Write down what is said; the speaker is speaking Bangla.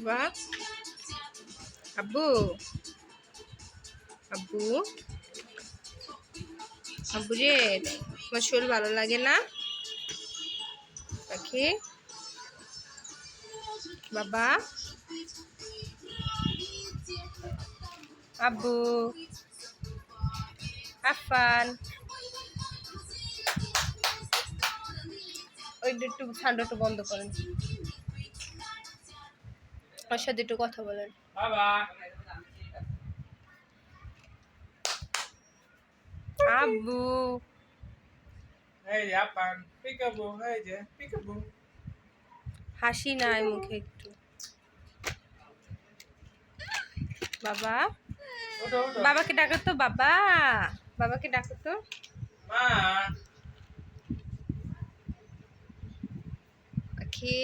বাবা আব্বু আব্বু আব্বু রে, তোমার শরীর ভালো লাগে না পাখি? বাবা আব্বু আফান, ওই একটু ঠান্ডা একটু বন্ধ করেন, ওর সাথে একটু কথা বলেন। বাবা আব্বু এই যে আপান পিকাবু, এই যে পিকাবু। হাসি নাই মুখে একটু। বাবা ওঠো ওঠো বাবাকে ডাকো তো, বাবা বাবাকে ডাকো তো। মা। পাখি